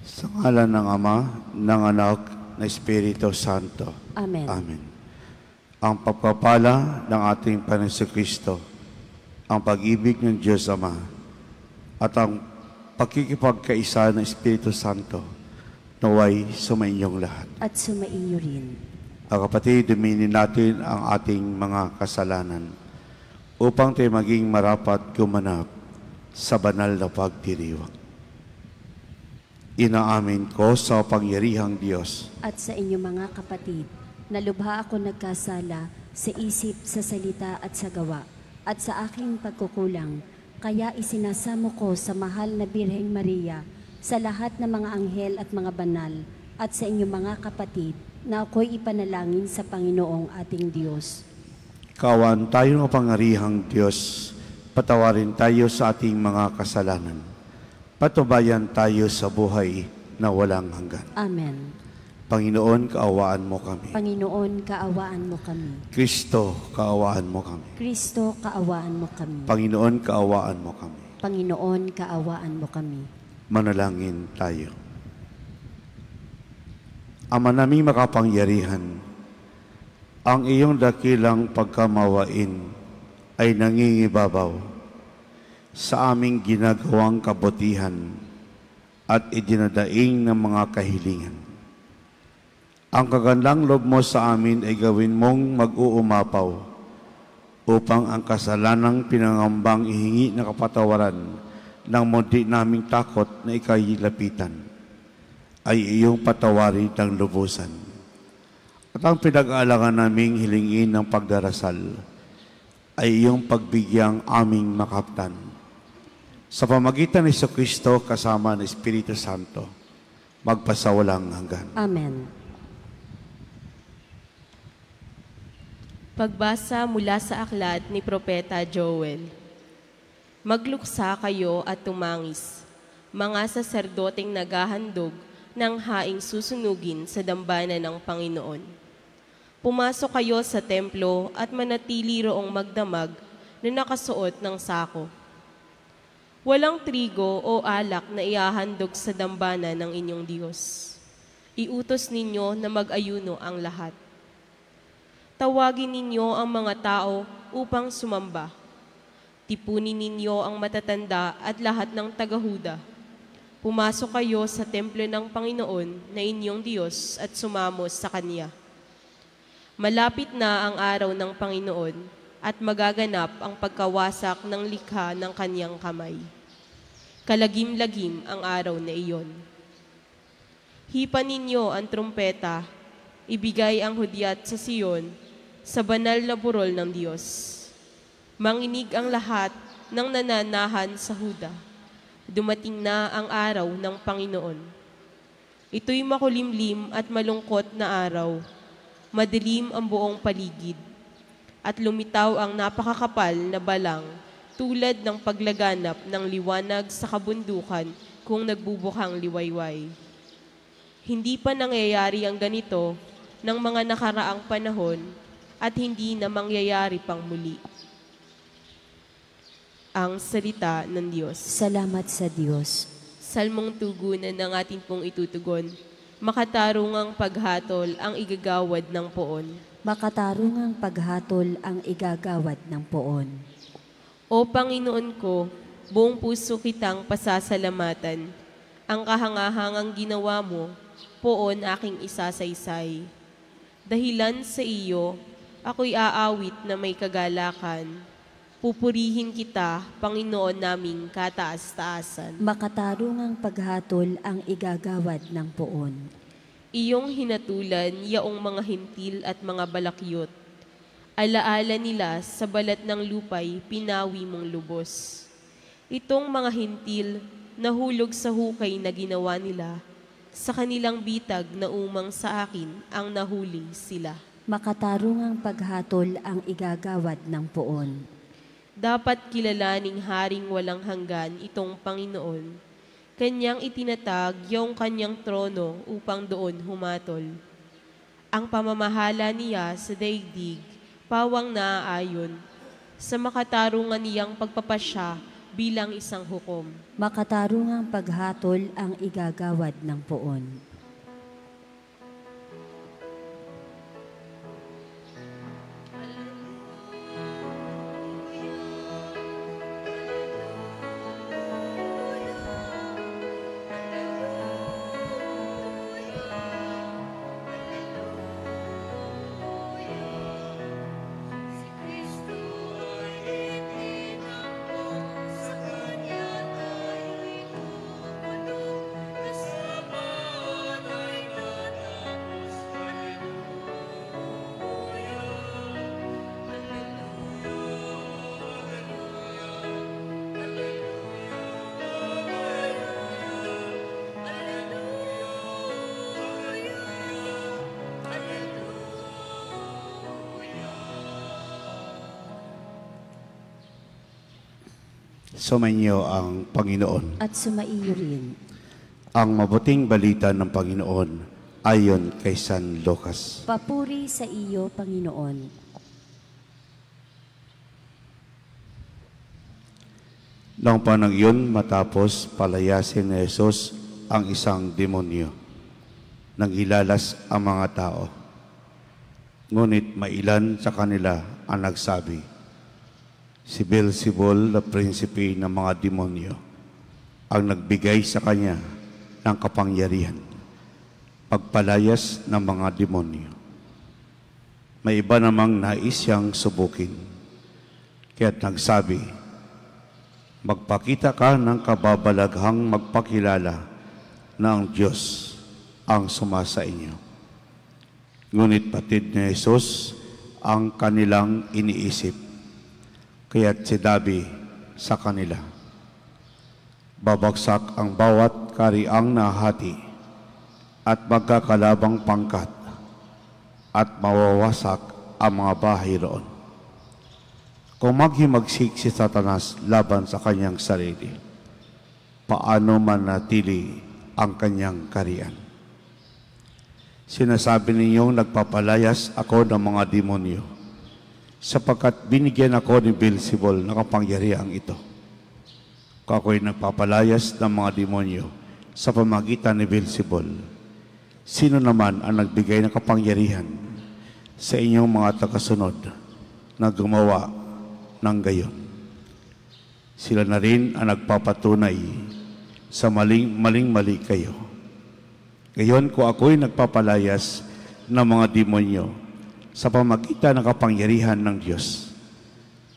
Sa ngalan ng Ama, ng Anak, ng Espiritu Santo. Amen. Amen. Ang pagpapala ng ating Panginoong Kristo, ang pag-ibig ng Diyos Ama, at ang pagkikipagkaisa ng Espiritu Santo, naway sumainyong lahat. At sumainyo rin. Mga kapatid, duminin natin ang ating mga kasalanan upang tayo maging marapat gumanap sa banal na pagdiriwang. Inaamin ko sa pangyarihang Diyos At sa inyo mga kapatid, na lubha ako nagkasala sa isip, sa salita at sa gawa, at sa aking pagkukulang, kaya isinasamo ko sa mahal na Birheng Maria, sa lahat ng mga anghel at mga banal, at sa inyo mga kapatid, na ako'y ipanalangin sa Panginoong ating Diyos. Kawan tayo ng pangyarihang Diyos, patawarin tayo sa ating mga kasalanan. Patubayan tayo sa buhay na walang hanggan. Amen. Panginoon, kaawaan mo kami. Panginoon, kaawaan mo kami. Kristo, kaawaan mo kami. Kristo, kaawaan mo kami. Panginoon, kaawaan mo kami. Panginoon, kaawaan mo kami. Manalangin tayo. Ama naming makapangyarihan, ang iyong dakilang pagkamawain ay nangingibabaw sa aming ginagawang kabutihan at idinadaing ng mga kahilingan. Ang kagandang loob mo sa amin ay gawin mong mag-uumapaw upang ang kasalanang pinangambang ihingi na kapatawaran ng munti naming takot na ika'y lapitan ay iyong patawarin ng lubusan. At ang pinag-aalangan naming hilingin ng pagdarasal ay iyong pagbigyang aming makaptan. Sa pamagitan ni Jesucristo kasama ng Espiritu Santo, magpasawalang hanggan. Amen. Pagbasa mula sa aklat ni Propeta Joel. Magluksa kayo at tumangis, mga saserdoteng naghahandog ng haing susunugin sa dambana ng Panginoon. Pumasok kayo sa templo at manatili roong magdamag na nakasuot ng sako. Walang trigo o alak na iahandog sa dambana ng inyong Diyos. Iutos ninyo na mag-ayuno ang lahat. Tawagin ninyo ang mga tao upang sumamba. Tipunin ninyo ang matatanda at lahat ng taga-Huda. Pumasok kayo sa templo ng Panginoon na inyong Diyos at sumamos sa Kanya. Malapit na ang araw ng Panginoon at magaganap ang pagkawasak ng likha ng Kanyang kamay. Kalagim-lagim ang araw na iyon. Hipan ninyo ang trumpeta, ibigay ang hudyat sa Siyon, sa banal na burol ng Diyos. Manginig ang lahat ng nananahan sa Huda. Dumating na ang araw ng Panginoon. Ito'y makulimlim at malungkot na araw. Madilim ang buong paligid. At lumitaw ang napakakapal na balang tulad ng paglaganap ng liwanag sa kabundukan kung nagbubukang liwayway. Hindi pa nangyayari ang ganito ng mga nakaraang panahon at hindi na mangyayari pang muli. Ang salita ng Diyos. Salamat sa Diyos. Salmong tugunan ng ating pong itutugon. Makatarungang paghatol ang igagawad ng poon. Makatarungang paghatol ang igagawad ng poon. O Panginoon ko, buong puso kitang pasasalamatan. Ang kahangahangang ginawa mo, poon aking isasaysay. Dahilan sa iyo, ako'y aawit na may kagalakan. Pupurihin kita, Panginoon naming kataas-taasan. Makatarungang paghatol ang igagawad ng poon. Iyong hinatulan yaong mga hintil at mga balakyot. Alaala nila sa balat ng lupay, pinawi mong lubos. Itong mga hintil, nahulog sa hukay na ginawa nila. Sa kanilang bitag na umang sa akin, ang nahuli sila. Makatarungang paghatol ang igagawad ng poon. Dapat kilalaning haring walang hanggan itong Panginoon. Kanyang itinatag yung kanyang trono upang doon humatol. Ang pamamahala niya sa daigdig, pawang naaayon. Sa makatarungan niyang pagpapasya, bilang isang hukom. Makatarungang paghatol ang igagawad ng poon. Sumainyo ang Panginoon. At sumaiyo rin. Ang mabuting balita ng Panginoon ayon kay San Lucas. Papuri sa iyo, Panginoon. Noong panang iyon, matapos palayasin ni Jesus ang isang demonyo, nang ilalas ang mga tao. Ngunit mailan sa kanila ang nagsabi, si Beelzebul, na prinsipe ng mga demonyo, ang nagbigay sa kanya ng kapangyarihan, pagpalayas ng mga demonyo. May iba namang nais siyang subukin, kaya't nagsabi, magpakita ka ng kababalaghang magpakilala na ang Diyos ang sumasa inyo. Ngunit patid ni Jesus ang kanilang iniisip, kaya't sinabi sa kanila, babagsak ang bawat kariang nahati at magkakalabang pangkat at mawawasak ang mga bahay roon. Kung maghimagsik si Satanas laban sa kanyang sarili, paano manatili ang kanyang kariyan? Sinasabi ninyong nagpapalayas ako ng mga demonyo, sapagkat binigyan ako ni Beelzebul na kapangyarihang ito. Kung ako'y nagpapalayas ng mga demonyo sa pamagitan ni Beelzebul, sino naman ang nagbigay ng kapangyarihan sa inyong mga tagasunod na gumawa ng gayon? Sila na rin ang nagpapatunay sa maling-mali kayo. Ngayon, kung ako'y nagpapalayas ng mga demonyo sa pamagitan ng kapangyarihan ng Diyos,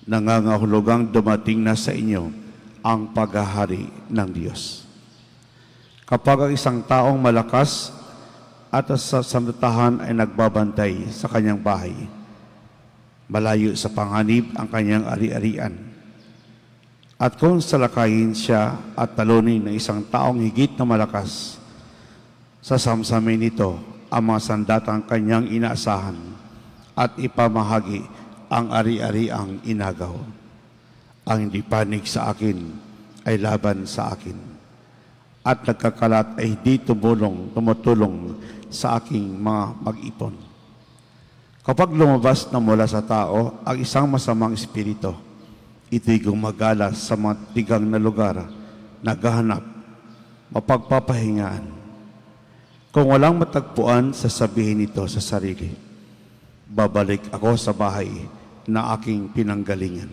nangangahulugang dumating na sa inyo ang paghahari ng Diyos. Kapag ang isang taong malakas at sa samatahan ay nagbabantay sa kanyang bahay, malayo sa panganib ang kanyang ari-arian. At kung salakayin siya at talunin ng isang taong higit na malakas, sasamsamin nito ang mga sandatang kanyang inaasahan at ipamahagi ang ari-ariang inagaw. Ang hindi panig sa akin ay laban sa akin, at nagkakalat ay hindi tumutulong sa aking mga mag-ipon. Kapag lumabas na mula sa tao ang isang masamang espiritu, ito'y gumagala sa mga tigang na lugar, naghahanap, mapagpapahingaan. Kung walang matagpuan, sasabihin nito sa sarili, babalik ako sa bahay na aking pinanggalingan.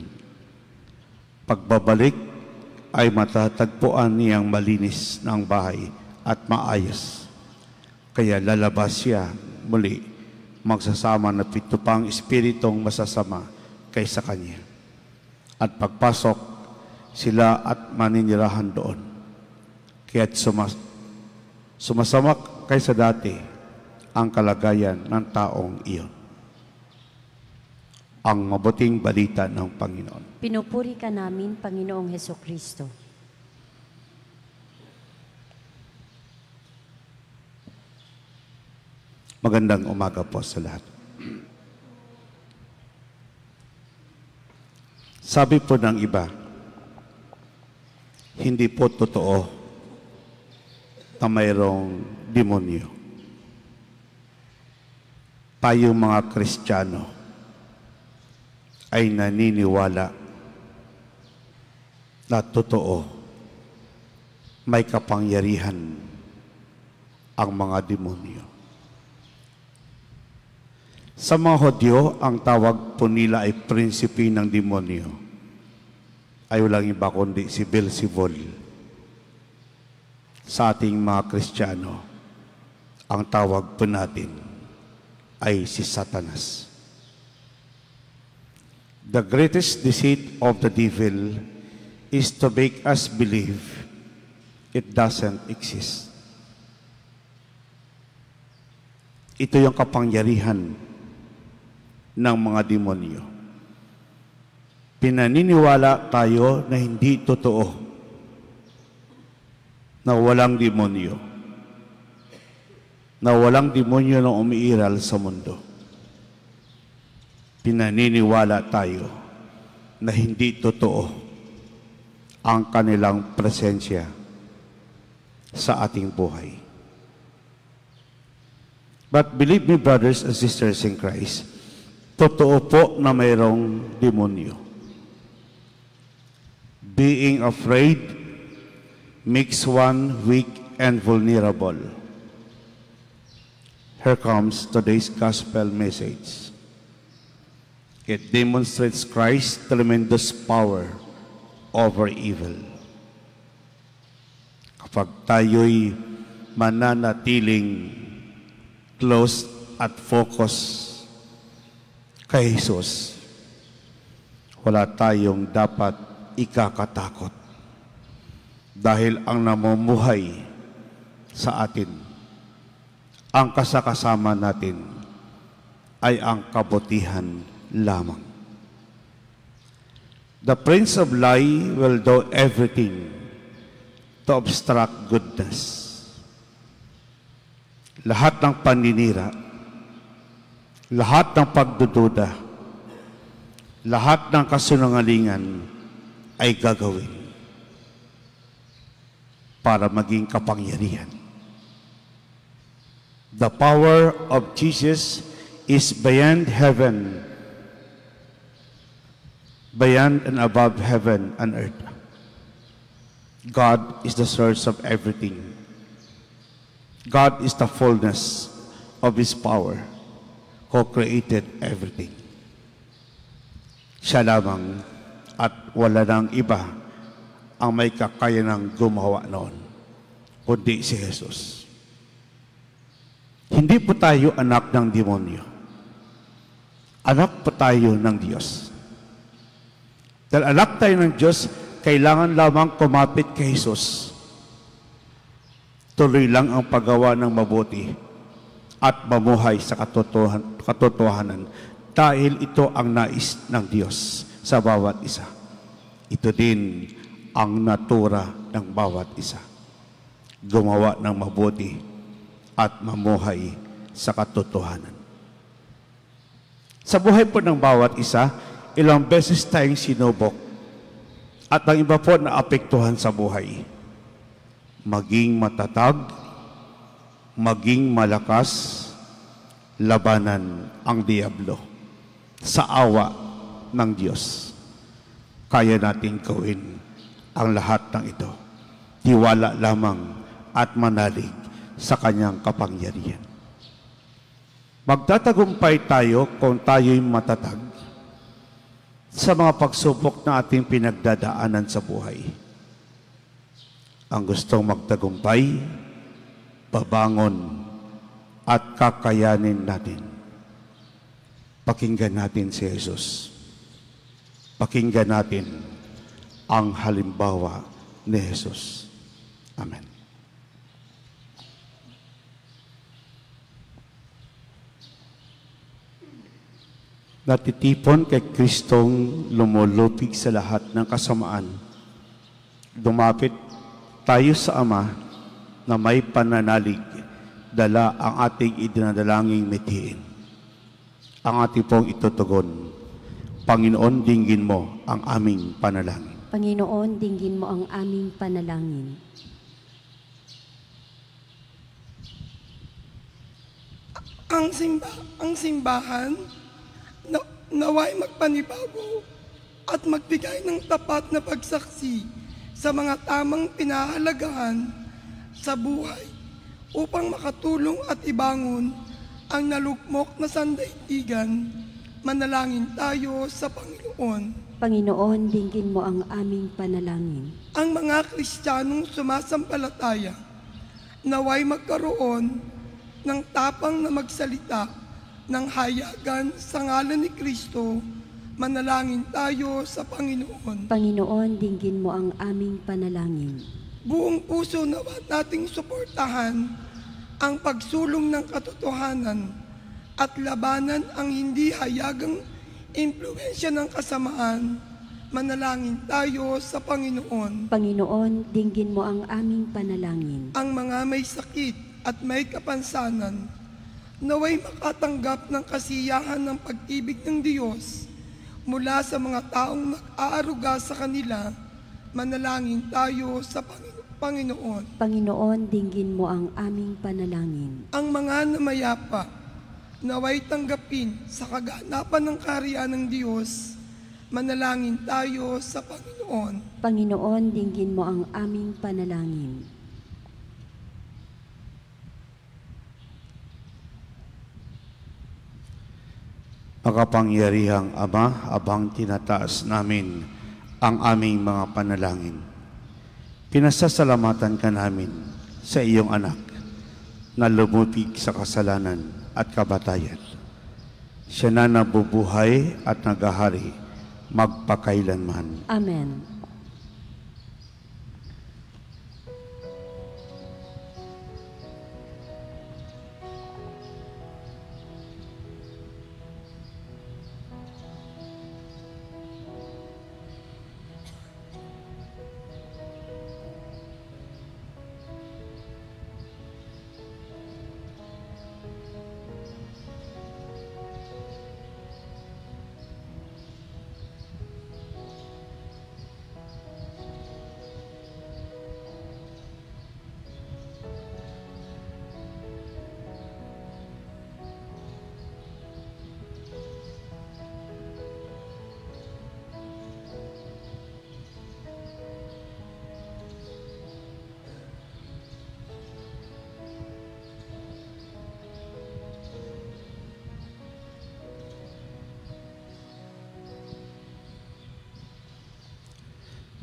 Pagbabalik ay matatagpuan niyang malinis ng bahay at maayos. Kaya lalabas siya muli, magsasama na 7 pang espiritong masasama kaysa kanya. At pagpasok sila at maninirahan doon. Kaya't sumasamak kaysa dati ang kalagayan ng taong iyon. Ang mabuting balita ng Panginoon. Pinupuri ka namin, Panginoong Hesukristo. Magandang umaga po sa lahat. Sabi po ng iba, hindi po totoo na mayroong demonyo. Tayong mga Kristiyano ay naniniwala na totoo, may kapangyarihan ang mga demonyo. Sa mga Hudyo, ang tawag po nila ay prinsipe ng demonyo. Ay walang iba kundi si Beelzebul. Sa ating mga Kristiyano, ang tawag po natin ay si Satanas. The greatest deceit of the devil is to make us believe it doesn't exist. Ito yung kapangyarihan ng mga demonyo. Pinaniniwala tayo na hindi totoo, na walang demonyo, na walang demonyo na umiiral sa mundo. Pinaniniwala tayo na hindi totoo ang kanilang presensya sa ating buhay. But believe me, brothers and sisters in Christ, totoo po na mayroong demonyo. Being afraid makes one weak and vulnerable. Here comes today's gospel message. It demonstrates Christ's tremendous power over evil. Kapag tayo'y mananatiling close at focus kay Jesus, wala tayong dapat ikakatakot dahil ang namumuhay sa atin, ang kasakasama natin ay ang kabutihan lamang. The prince of lie will do everything to obstruct goodness. Lahat ng paninira, lahat ng pagdududa, lahat ng kasinungalingan ay gagawin para maging kapangyarihan. The power of Jesus is beyond heaven, beyond and above heaven and earth. God is the source of everything. God is the fullness of His power, who created everything. Siya lamang at wala nang iba ang may kakayanang gumawa noon, kundi si Jesus. Hindi po tayo anak ng demonyo. Anak po tayo ng Diyos. Dahil anak tayo ng Diyos, kailangan lamang kumapit kay Jesus. Tuloy lang ang paggawa ng mabuti at mamuhay sa katotohanan dahil ito ang nais ng Diyos sa bawat isa. Ito din ang natura ng bawat isa. Gumawa ng mabuti at mamuhay sa katotohanan. Sa buhay po ng bawat isa, ilang beses tayong sinubok at ang iba po na apektuhan sa buhay. Maging matatag, maging malakas, labanan ang diablo sa awa ng Diyos. Kaya natin gawin ang lahat ng ito. Tiwala lamang at manalig sa kanyang kapangyarihan. Magtatagumpay tayo kung tayo'y matatag sa mga pagsubok na ating pinagdadaanan sa buhay. Ang gustong magtagumpay, babangon at kakayanin natin. Pakinggan natin si Jesus. Pakinggan natin ang halimbawa ni Jesus. Amen. Natitipon kay Kristong lumulupig sa lahat ng kasamaan. Dumapit tayo sa Ama na may pananalig, dala ang ating idinadalangin mithiin. Ang ating pong itutugon. Panginoon, dinggin mo ang aming panalangin. Panginoon, dinggin mo ang aming panalangin. Ang simbahan naway magpanibago at magbigay ng tapat na pagsaksi sa mga tamang pinahalagahan sa buhay upang makatulong at ibangon ang nalugmok na sandaigdigan. Manalangin tayo sa Panginoon. Panginoon, dinggin mo ang aming panalangin. Ang mga Kristiyanong sumasampalataya naway magkaroon ng tapang na magsalita ng hayagan sa ngalan ni Kristo. Manalangin tayo sa Panginoon. Panginoon, dinggin mo ang aming panalangin. Buong puso nawa nating suportahan ang pagsulong ng katotohanan at labanan ang hindi hayagang impluwensya ng kasamaan. Manalangin tayo sa Panginoon. Panginoon, dinggin mo ang aming panalangin. Ang mga may sakit at may kapansanan naway makatanggap ng kasiyahan ng pag-ibig ng Diyos mula sa mga taong nag-aaruga sa kanila. Manalangin tayo sa Panginoon. Panginoon, dinggin mo ang aming panalangin. Ang mga namayapa naway tanggapin sa kaganapan ng kaharian ng Diyos. Manalangin tayo sa Panginoon. Panginoon, dinggin mo ang aming panalangin. Makapangyarihang Ama, abang tinataas namin ang aming mga panalangin, pinasasalamatan ka namin sa iyong anak na lumupig sa kasalanan at kabatayan. Siya na nabubuhay at nagahari magpakailanman. Amen.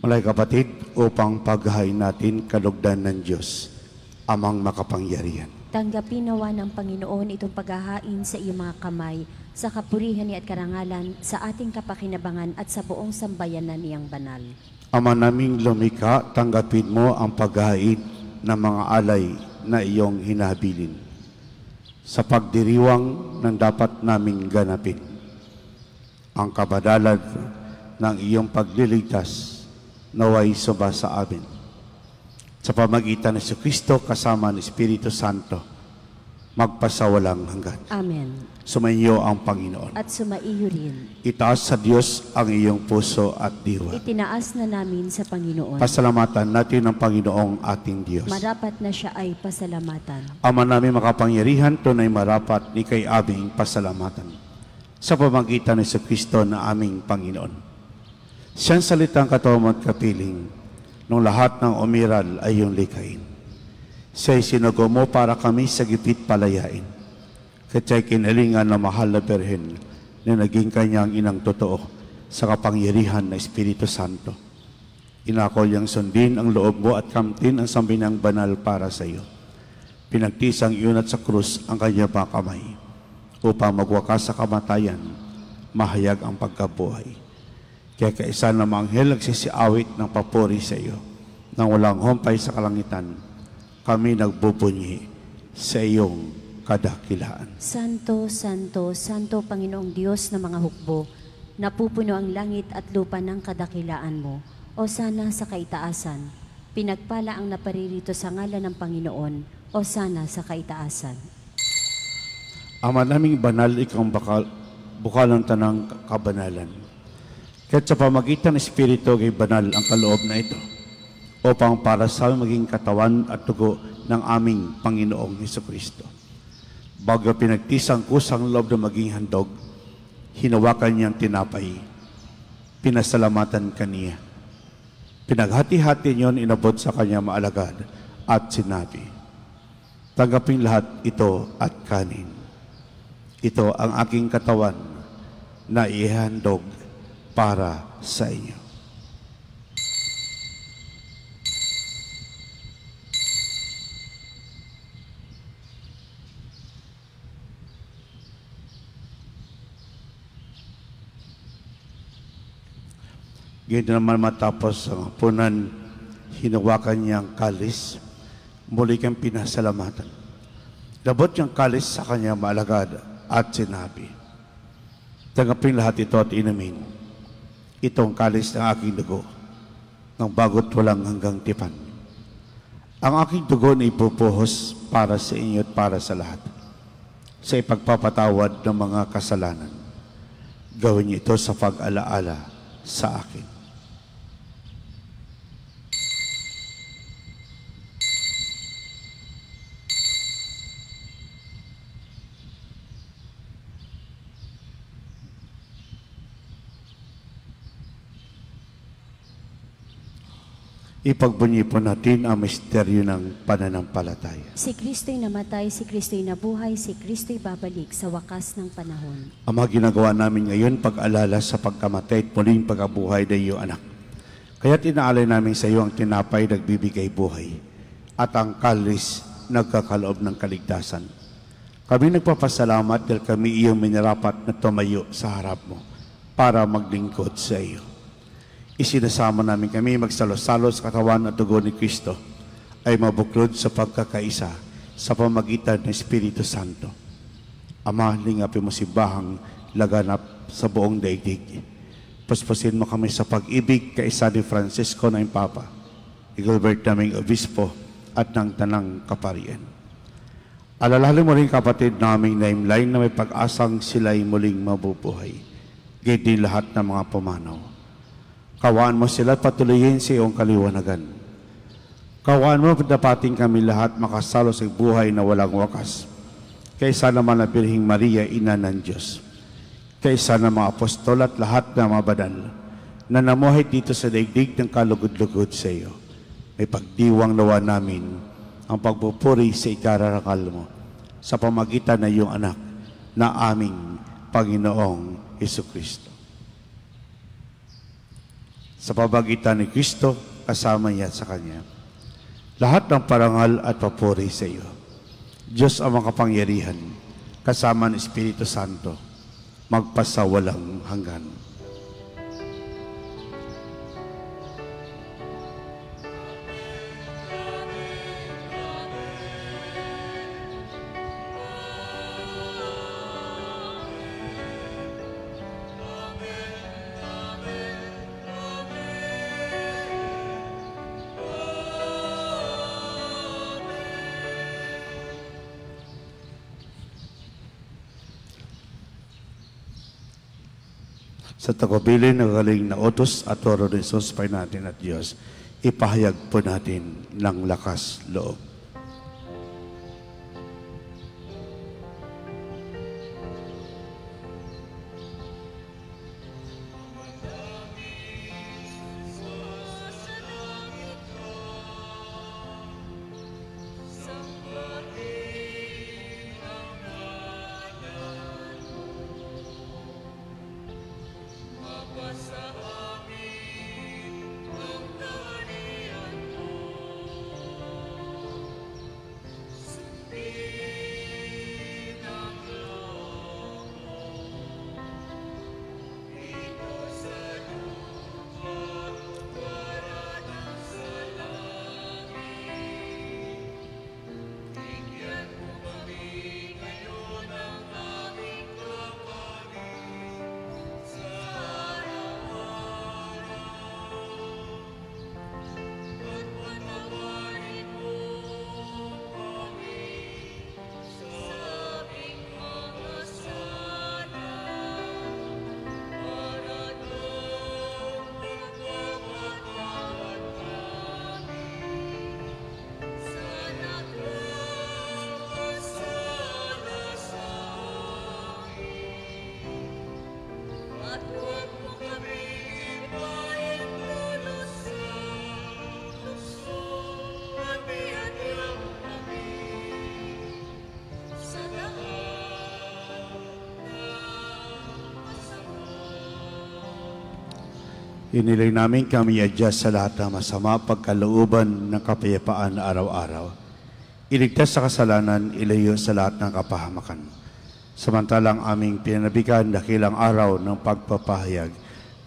Malay kapatid, upang paghahain natin kalugdan ng Diyos, Amang makapangyarihan. Tanggapin nawa ng Panginoon itong paghahain sa iyong mga kamay, sa kapurihan niya at karangalan, sa ating kapakinabangan at sa buong sambayanan niyang banal. Ama naming lumikha, tanggapin mo ang paghahain ng mga alay na iyong hinahabilin sa pagdiriwang ng dapat naming ganapin. Ang kabadalan ng iyong pagliligtas naway suba sa amin. Sa pamagitan ng Kristo kasama ng Espiritu Santo, magpasawalang hanggan. Amen. Sumainyo ang Panginoon. At sumaiyo rin. Itaas sa Diyos ang iyong puso at diwa. Itinaas na namin sa Panginoon. Pasalamatan natin ang Panginoong ating Diyos. Marapat na siya ay pasalamatan. Ama namin makapangyarihan, tunay marapat ni kay aming pasalamatan. Sa pamagitan ng Kristo na aming Panginoon. Siyang salitang katawan at kapiling, nung lahat ng umiral ay iyong likain. Siya'y sinugo mo para kami sa gipit palayain. Katsa'y kinalingan na mahal na Birhen na naging kanyang inang totoo sa kapangyarihan ng Espiritu Santo. Inako niyang sundin ang loob mo at kamtin ang sambinang banal para sa iyo. Pinagtisang iyon at sa krus ang kanyang mga kamay upang magwakas sa kamatayan, mahayag ang pagkabuhay. Kaya kaisa na mga anghel nagsisiawit ng papuri sa iyo. Nang walang humpay sa kalangitan, kami nagbubunyi sa iyong kadakilaan. Santo, Santo, Santo Panginoong Diyos ng mga hukbo, napupuno ang langit at lupa ng kadakilaan mo. O sana sa kaitaasan, pinagpala ang naparirito sa ngalan ng Panginoon. O sana sa kaitaasan. Ama naming banal, ikaw ang bukal ng tanang kabanalan. Kahit sa pamagitan ng Espiritu kay banal ang kaloob na ito, upang para sa maging katawan at dugo ng aming Panginoong Hesukristo. Bago pinagtisang kusang loob na maging handog, hinawakan niyang tinapay, pinasalamatan kaniya. Pinaghati-hati niyon, inabot sa kanya maalagad at sinabi, tanggapin lahat ito at kanin. Ito ang aking katawan na ihandog para sa inyo. Ganyan naman matapos ang hapunan, hinawakan niyang kalis, muli kang pinasalamatan. Labot niyang kalis sa kanya maalagad at sinabi, tanggapin lahat ito at inumin. Itong kalis ng aking dugo, ng bago't walang hanggang tipan. Ang aking dugo na ipupuhos para sa inyo at para sa lahat, sa ipagpapatawad ng mga kasalanan. Gawin niyo ito sa pag-alaala sa akin. Ipagbunyi po natin ang misteryo ng pananampalataya. Si Kristo'y namatay, si Kristo'y nabuhay, si Kristo'y babalik sa wakas ng panahon. Ang mga ginagawa namin ngayon, pag-alala sa pagkamatay at muling pagkabuhay ng iyong anak. Kaya't inaalay namin sa iyo ang tinapay nagbibigay buhay at ang kalis nagkakaloob ng kaligtasan. Kami nagpapasalamat dahil kami iyong minarapat na tumayo sa harap mo para maglingkod sa iyo. Isinasama namin kami magsalo-salo sa katawan at dugo ni Kristo ay mabuklod sa pagkakaisa sa pamagitan ng Espiritu Santo. Ama, lingapin mo si Bahang laganap sa buong daigdig. Puspusin mo kami sa pag-ibig kaisa ni Francisco na Papa, ni Gilbert naming Obispo at ng Tanang Kaparian. Alalahanin mo rin kapatid naming naimlain na may pag-asang sila'y muling mabubuhay. Gayun din lahat ng mga pumanaw. Kawaan mo sila at patuloyin sa iyong kaliwanagan. Kawaan mo dapating kami lahat makasalo sa buhay na walang wakas. Kaysa naman na Birheng Maria, Ina ng Diyos. Kaysa na mga apostol at lahat na mga banal na namuhay dito sa daigdig ng kalugod-lugod sa iyo. May pagdiwang nawa namin ang pagpupuri sa ikararangal mo sa pamagitan ng iyong anak na aming Panginoong Hesukristo. Sa pamagitan ni Kristo, kasama niya at sa Kanya, lahat ng parangal at papuri sa iyo. Diyos ang makapangyarihan, kasama ng Espiritu Santo, magpasawalang hanggan. Sa tagubilin ng galing na utos at turo ni Jesus, Pay natin at Diyos, ipahayag po natin ng lakas loob. Iniling namin kami adjust sa lahat ng masama, pagkalooban ng kapayapaan araw-araw. Iligtas sa kasalanan, ilayo sa lahat ng kapahamakan. Samantalang aming pinanabigan dakilang araw ng pagpapahayag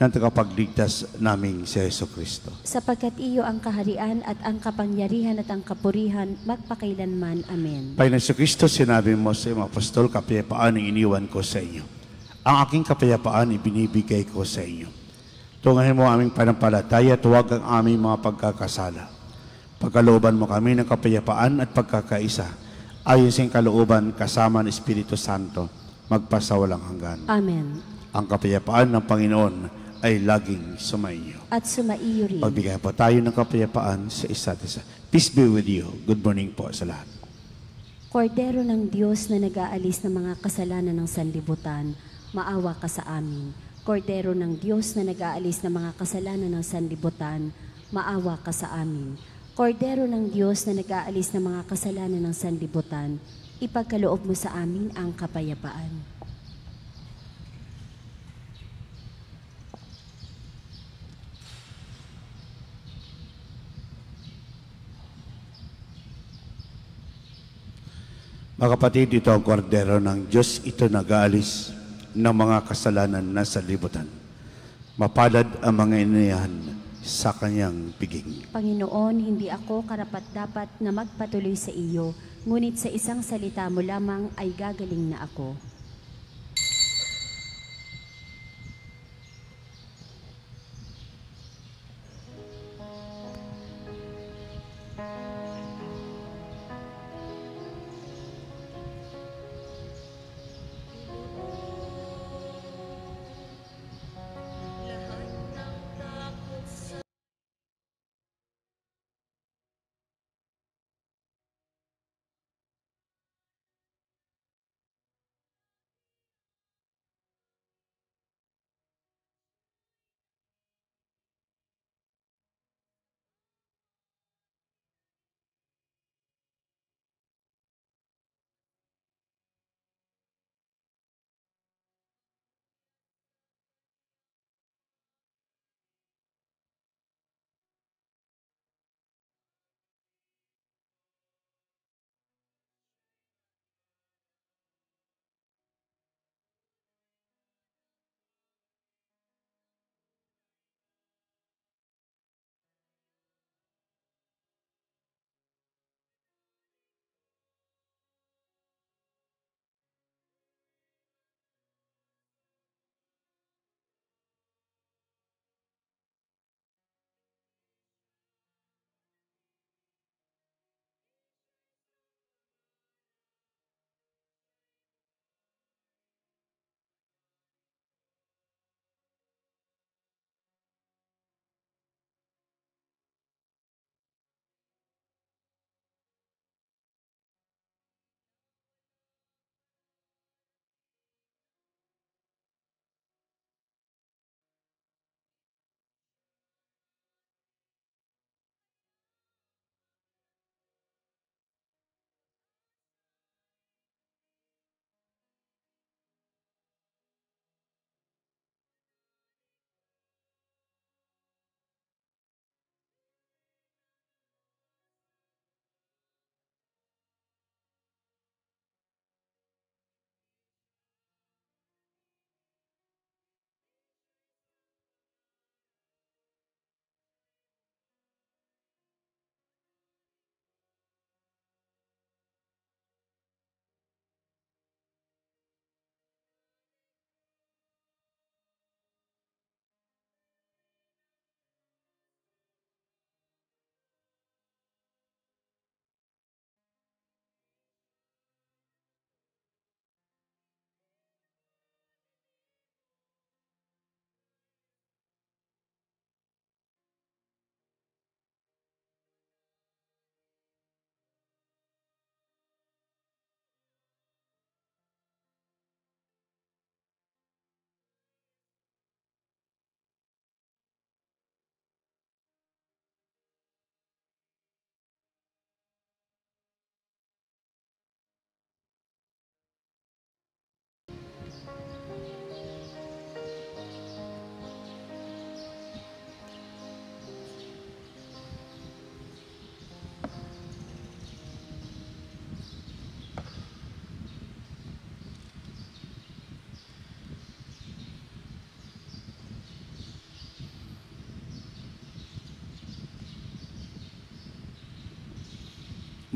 ng tagapagligtas naming si Jesucristo. Sapagkat iyo ang kaharian at ang kapangyarihan at ang kapurihan magpakailanman. Amen. Panginoon Jesucristo, sinabi mo sa iyong apostol, kapayapaan ang iniwan ko sa inyo. Ang aking kapayapaan ibinibigay ko sa inyo. Tungahin mo aming panampalataya at huwag ang aming mga pagkakasala. Pagkalooban mo kami ng kapayapaan at pagkakaisa, ayon sa iyong kalooban kasama ng Espiritu Santo, magpasawalang hanggan. Amen. Ang kapayapaan ng Panginoon ay laging sumaiyo. At sumaiyo rin. Pagbigay po tayo ng kapayapaan sa isa't isa. Peace be with you. Good morning po sa lahat. Kordero ng Diyos na nag-aalis ng mga kasalanan ng sanlibutan, maawa ka sa amin. Kordero ng Diyos na nag-aalis ng mga kasalanan ng sanlibutan, maawa ka sa amin. Kordero ng Diyos na nag-aalis ng mga kasalanan ng sanlibutan, ipagkaloob mo sa amin ang kapayapaan. Mga kapatid, ito ang kordero ng Diyos, ito nag-aalis ng mga kasalanan na sa libutan. Mapalad ang mga inayahan sa kanyang piging. Panginoon, hindi ako karapat-dapat na magpatuloy sa iyo, ngunit sa isang salita mo lamang ay gagaling na ako.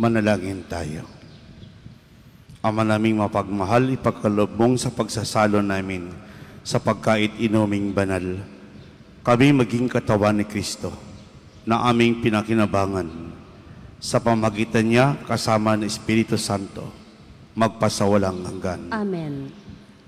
Manalangin tayo. Ama naming mapagmahal, ipagkaloob mong sa pagsasalo namin sa pagkait inuming banal, kami maging katawan ni Kristo na aming pinakinabangan. Sa pamagitan niya, kasama ng Espiritu Santo, magpasawalang hanggan. Amen.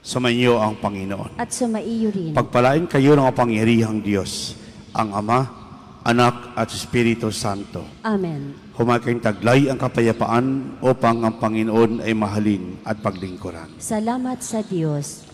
Sumainyo ang Panginoon. At sumaiyo rin. Pagpalain kayo ng kapangyarihang Diyos, ang Ama, Anak at Espiritu Santo. Amen. Humaking taglay ang kapayapaan upang ang Panginoon ay mahalin at paglingkuran. Salamat sa Diyos.